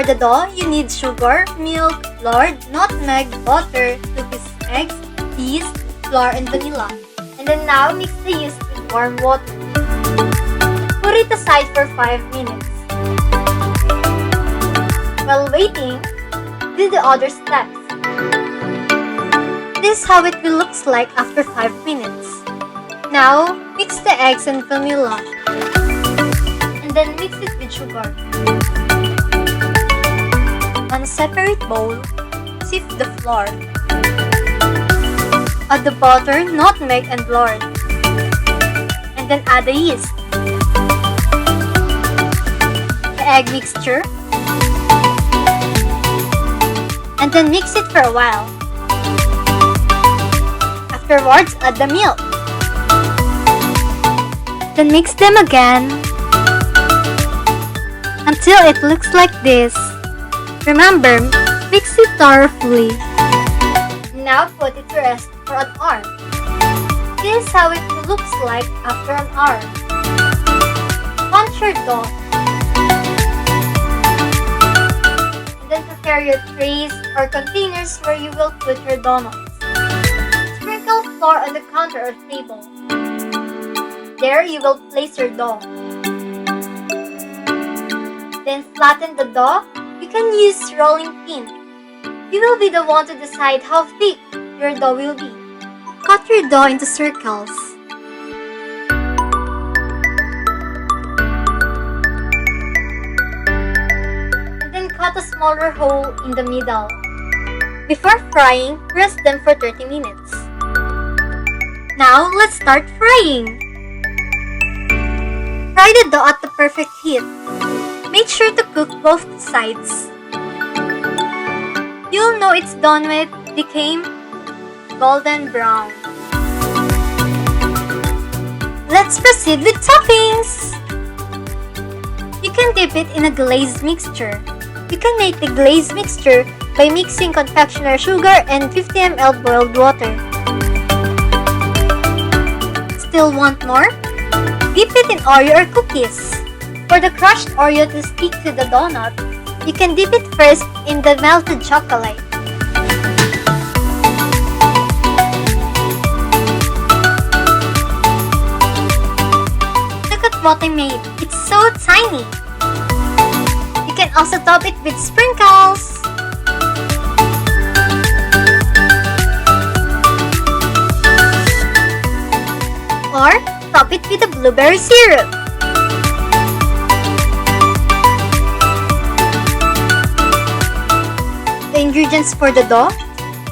the dough, you need sugar, milk, lard, nutmeg, butter, 2 pieces eggs, yeast, flour, and vanilla. And then now mix the yeast with warm water. Put it aside for 5 minutes. While waiting, do the other steps. This is how it will look like after 5 minutes. Now, mix the eggs and vanilla. And then mix it with sugar. On a separate bowl, sift the flour. Add the butter, nutmeg, and lard. And then add the yeast. The egg mixture. And then mix it for a while. Afterwards, add the milk. Then mix them again until it looks like this. Remember, mix it thoroughly. Now put it to rest for an hour. This is how it looks like after an hour. Punch your dough. Then prepare your trays or containers where you will put your donuts. Sprinkle flour on the counter or table. There you will place your dough. Then flatten the dough. You can use rolling pin. You will be the one to decide how thick your dough will be. Cut your dough into circles. And then cut a smaller hole in the middle. Before frying, rest them for 30 minutes. Now, let's start frying. Fry the dough at the perfect heat. Make sure to cook both sides. You'll know it's done when it became golden brown. Let's proceed with toppings. You can dip it in a glazed mixture. You can make the glazed mixture by mixing confectioner's sugar and 50 ml boiled water. Still want more? Dip it in Oreo or cookies. For the crushed Oreo to stick to the donut, you can dip it first in the melted chocolate. Look at what I made. It's so tiny. You can also top it with sprinkles. Or top it with a blueberry syrup. The ingredients for the dough: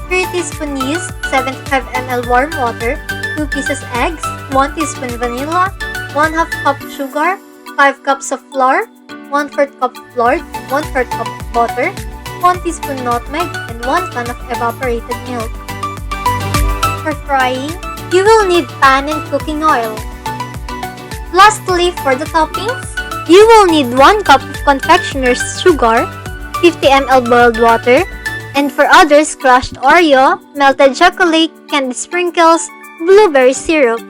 3 teaspoons yeast, 75 ml warm water, 2 pieces eggs, 1 teaspoon vanilla, 1/2 cup sugar, 5 cups of flour, 1/4 cup lard, 1/4 cup butter, 1 teaspoon nutmeg, and 1 can of evaporated milk. For frying, you will need pan and cooking oil. Lastly, for the toppings, you will need 1 cup of confectioner's sugar, 50 ml boiled water, and for others, crushed Oreo, melted chocolate, candy sprinkles, blueberry syrup.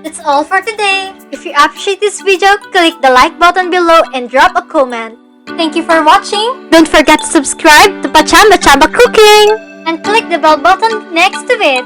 That's all for today. If you appreciate this video, click the like button below and drop a comment. Thank you for watching. Don't forget to subscribe to Pachamba Chamba Cooking and click the bell button next to it.